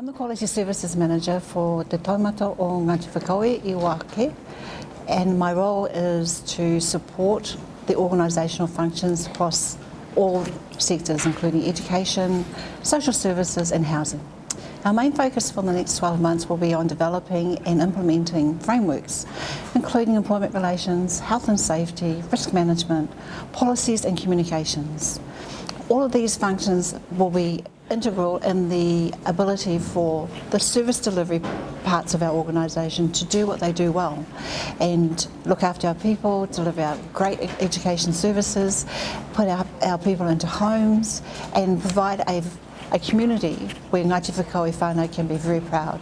the Quality Services Manager for Te Taumata o Ngāti Whakaue i Wāke, and my role is to support the organisational functions across all sectors, including education, social services and housing. Our main focus for the next 12 months will be on developing and implementing frameworks, including employment relations, health and safety, risk management, policies and communications. All of these functions will be integral in the ability for the service delivery parts of our organisation to do what they do well and look after our people, deliver our great education services, put our people into homes and provide a community where Ngāti Whakaue whānau can be very proud.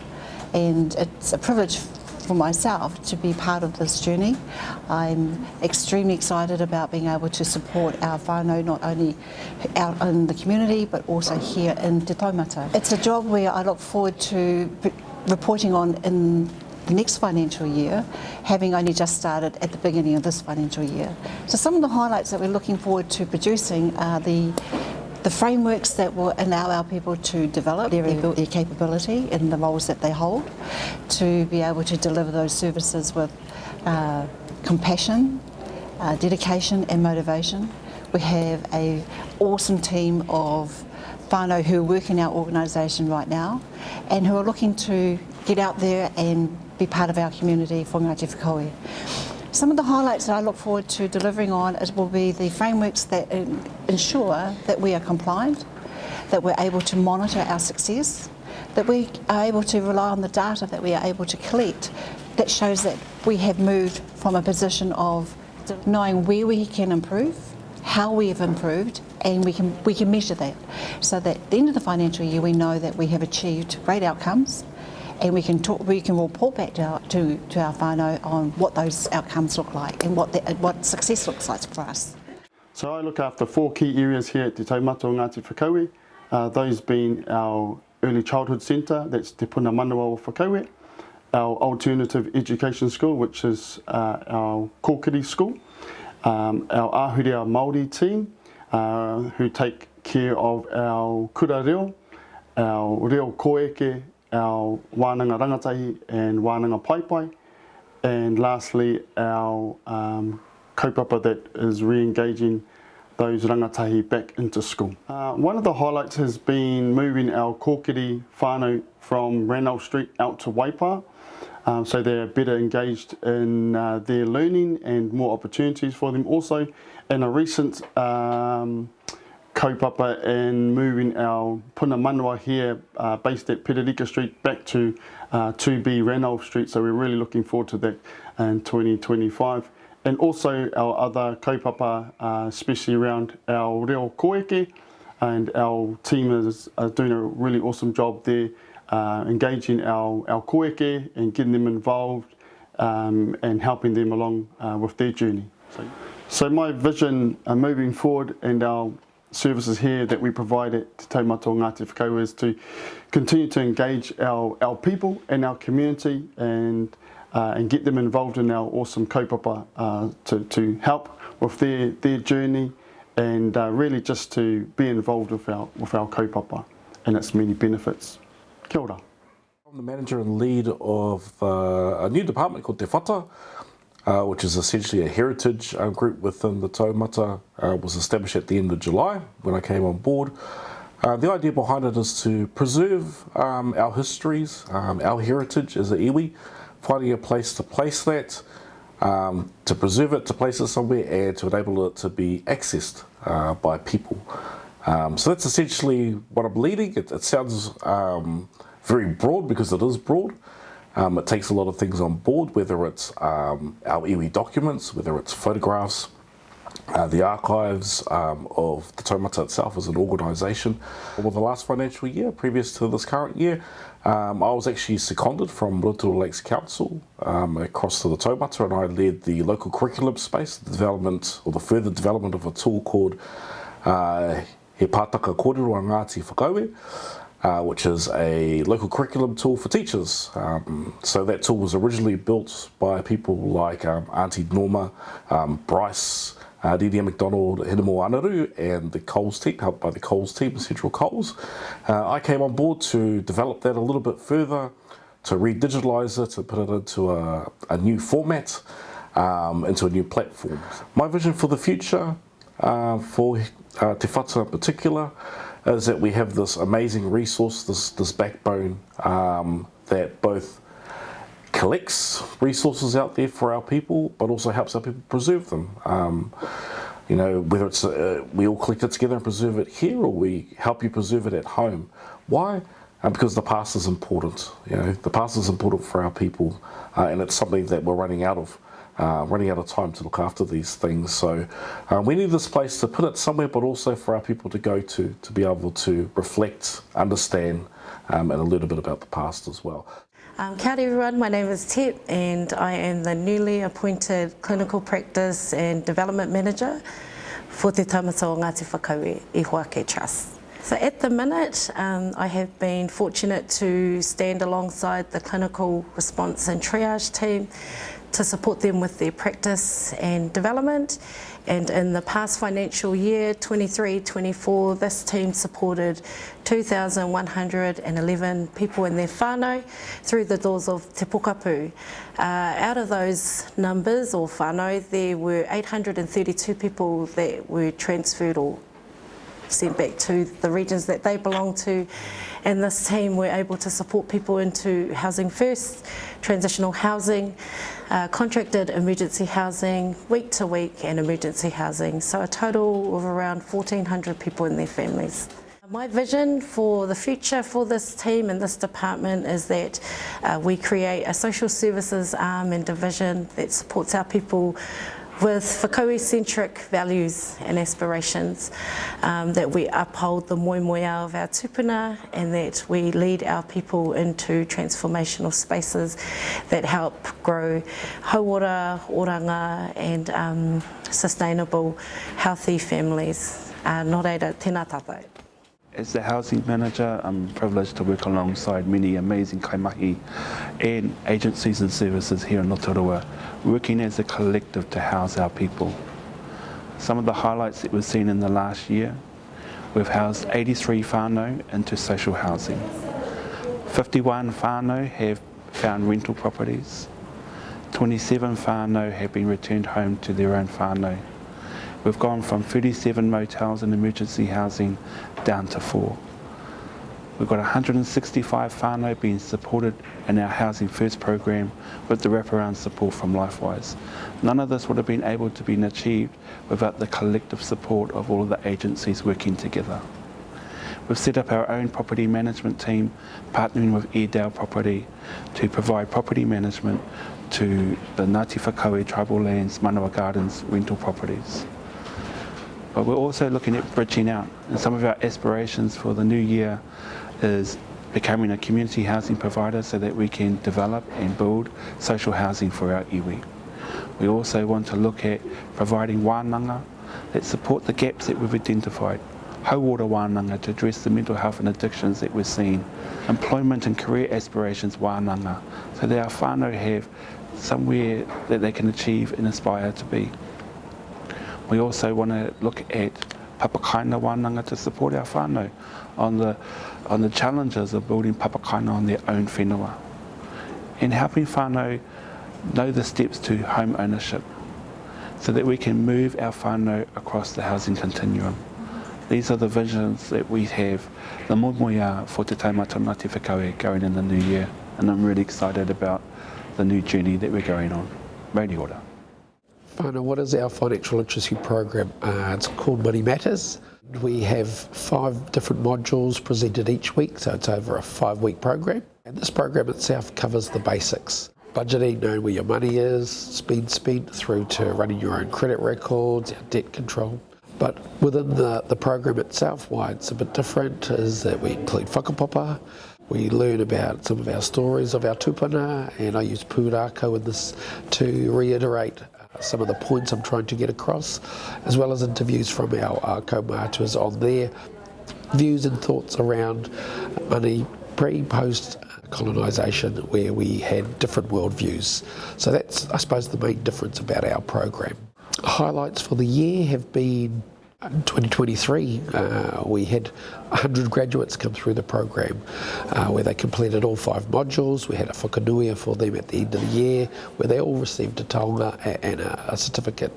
And it's a privilege for myself to be part of this journey. I'm extremely excited about being able to support our whānau not only out in the community but also here in Te Taumata. It's a job where I look forward to reporting on in the next financial year, having only just started at the beginning of this financial year. So some of the highlights that we're looking forward to producing are the frameworks that will allow our people to develop their capability in the roles that they hold, to be able to deliver those services with compassion, dedication and motivation. We have an awesome team of whānau who work in our organisation right now and who are looking to get out there and be part of our community for Ngāti Whakaue. Some of the highlights that I look forward to delivering on will be the frameworks that ensure that we are compliant, that we're able to monitor our success, that we are able to rely on the data that we are able to collect that shows that we have moved from a position of knowing where we can improve, how we have improved, and we can measure that so that at the end of the financial year we know that we have achieved great outcomes. And we can report back to our whānau on what those outcomes look like and what success looks like for us. So I look after 4 key areas here at Te Taumata o Ngāti Whakaue, those being our Early Childhood Centre, that's Te Puna Manawa o Whakaue, our Alternative Education School, which is our kōkiri school, our Ahurea Māori team, who take care of our kura reo, our reo koeke, our wānanga rangatahi and wānanga paipai, and lastly our kaupapa that is re-engaging those rangatahi back into school. One of the highlights has been moving our kōkiri whānau from Ranelagh Street out to Waipa, so they're better engaged in their learning and more opportunities for them. Also in a recent kaupapa in moving our Puna Manawa here based at Pererika Street back to 2B Ranelagh Street, so we're really looking forward to that in 2025. And also our other kaupapa, especially around our reo koeke, and our team is doing a really awesome job there, engaging our koeke and getting them involved and helping them along with their journey. So my vision moving forward and our services here that we provide at Te Taumata o Ngāti Whakaue is to continue to engage our people and our community and get them involved in our awesome kaupapa to help with their journey and really just to be involved with our kaupapa and its many benefits. Kia ora. I'm the manager and lead of a new department called Te Whata, which is essentially a heritage group within the Taumata. Was established at the end of July when I came on board. The idea behind it is to preserve our histories, our heritage as a iwi, finding a place to place that, to preserve it, to place it somewhere, and to enable it to be accessed by people. So that's essentially what I'm leading. It sounds very broad because it is broad. It takes a lot of things on board, whether it's our iwi documents, whether it's photographs, the archives of the Taumata itself as an organisation. Over the last financial year, previous to this current year, I was actually seconded from Rotorua Lakes Council across to the Taumata, and I led the local curriculum space, the development or the further development of a tool called He Pātaka Kōrero a Ngāti Whakaue, which is a local curriculum tool for teachers. So that tool was originally built by people like Auntie Norma, Bryce, Didi McDonald, Hinamo Anaru, and the Coles team, helped by the Coles team, Central Coles. I came on board to develop that a little bit further, to re-digitalise it, to put it into a new format, into a new platform. My vision for the future, for Te Whatu in particular, is that we have this amazing resource, this backbone that both collects resources out there for our people, but also helps our people preserve them. You know, whether it's we all collect it together and preserve it here, or we help you preserve it at home. Why? Because the past is important. You know, the past is important for our people, and it's something that we're running out of time to look after these things. So we need this place to put it somewhere, but also for our people to go to be able to reflect, understand, and a little bit about the past as well. Kia ora everyone, my name is Tip and I am the newly appointed Clinical Practice and Development Manager for Te Taumata o Ngāti Whakaue i Hoake Trust. So at the minute, I have been fortunate to stand alongside the Clinical Response and Triage team to support them with their practice and development. And in the past financial year, 23-24, this team supported 2,111 people in their whānau through the doors of Te Pokapū. Out of those numbers, or whānau, there were 832 people that were transferred or sent back to the regions that they belong to, and this team were able to support people into housing first, transitional housing, contracted emergency housing, week to week, and emergency housing. So a total of around 1,400 people and their families. My vision for the future for this team and this department is that we create a social services arm and division that supports our people with whakaue-centric values and aspirations, that we uphold the moemoeā of our tupuna, and that we lead our people into transformational spaces that help grow hauora, oranga, and sustainable, healthy families. Nō reira, tēnā tātou. As the housing manager, I'm privileged to work alongside many amazing kaimahi and agencies and services here in Rotorua, working as a collective to house our people. Some of the highlights that we've seen in the last year, we've housed 83 whānau into social housing. 51 whānau have found rental properties. 27 whānau have been returned home to their own whānau. We've gone from 37 motels and emergency housing down to 4. We've got 165 whānau being supported in our Housing First program with the wraparound support from LifeWise. None of this would have been able to be achieved without the collective support of all of the agencies working together. We've set up our own property management team, partnering with Airedale Property to provide property management to the Ngāti Whakaue Tribal Lands, Manawa Gardens rental properties. But we're also looking at bridging out, and some of our aspirations for the new year is becoming a community housing provider so that we can develop and build social housing for our iwi. We also want to look at providing wānanga that support the gaps that we've identified. Hauora wānanga to address the mental health and addictions that we're seeing. Employment and career aspirations wānanga, so that our whānau have somewhere that they can achieve and aspire to be. We also want to look at papakaina wānanga to support our whānau on the challenges of building papakaina on their own whenua, and helping whānau know the steps to home ownership so that we can move our whānau across the housing continuum. These are the visions that we have, the moemoeā for Te Taumata o Ngāti Whakaue going in the new year, and I'm really excited about the new journey that we're going on. Mauri ora. Whānau, what is our financial literacy program? It's called Money Matters. We have 5 different modules presented each week, so it's over a 5-week program. And this program itself covers the basics. Budgeting, knowing where your money is, spend through to running your own credit records, debt control. But within the program itself, why it's a bit different is that we include whakapapa. We learn about some of our stories of our tupuna, and I use pūrākau in this to reiterate some of the points I'm trying to get across, as well as interviews from our kaumātuas on their views and thoughts around money pre-post colonisation, where we had different worldviews. So that's, I suppose, the main difference about our program. Highlights for the year have been in 2023, we had 100 graduates come through the program where they completed all 5 modules. We had a whakanuia for them at the end of the year where they all received a taonga and a certificate.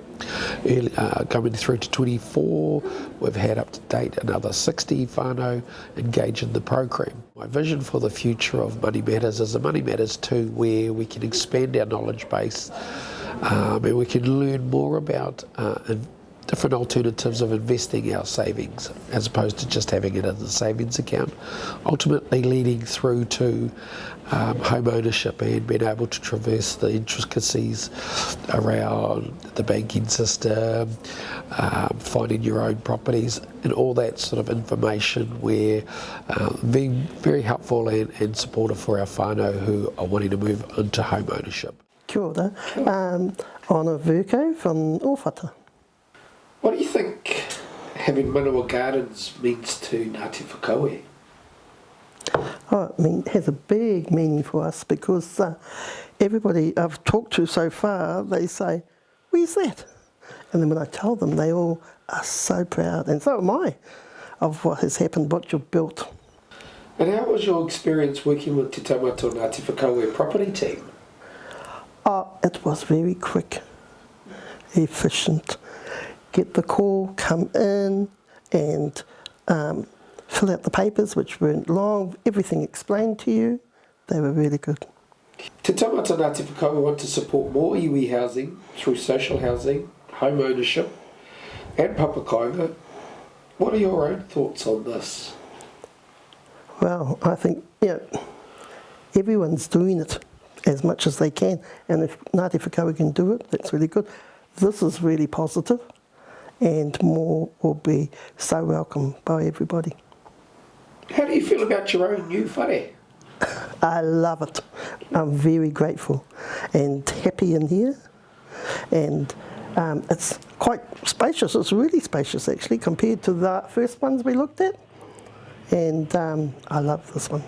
Going through to 24, we've had up to date another 60 whānau engaged in the program. My vision for the future of Money Matters is a Money Matters 2 where we can expand our knowledge base and we can learn more about different alternatives of investing our savings as opposed to just having it in a savings account, ultimately leading through to home ownership and being able to traverse the intricacies around the banking system, finding your own properties and all that sort of information where being very helpful and supportive for our whānau who are wanting to move into home ownership. Kia ora. Ona Verco from Ōwhata. What do you think having Manawa Gardens means to Ngāti Whakaue? Oh, it has a big meaning for us because everybody I've talked to so far, they say, where's that? And then when I tell them, they all are so proud, and so am I, of what has happened, what you've built. And how was your experience working with Te Taumata Ngāti Whakaue property team? Oh, it was very quick, efficient. Get the call, come in and fill out the papers, which weren't long, everything explained to you. They were really good. Te Taumata Ngāti Whakaue want to support more iwi housing through social housing, home ownership and papakainga. What are your own thoughts on this? Well, I think everyone's doing it as much as they can, and if Ngāti Whakaue can do it, that's really good. This is really positive, and more will be so welcome by everybody. How do you feel about your own new whare? I love it. I'm very grateful and happy in here, and it's quite spacious. It's really spacious actually compared to the first ones we looked at, and I love this one.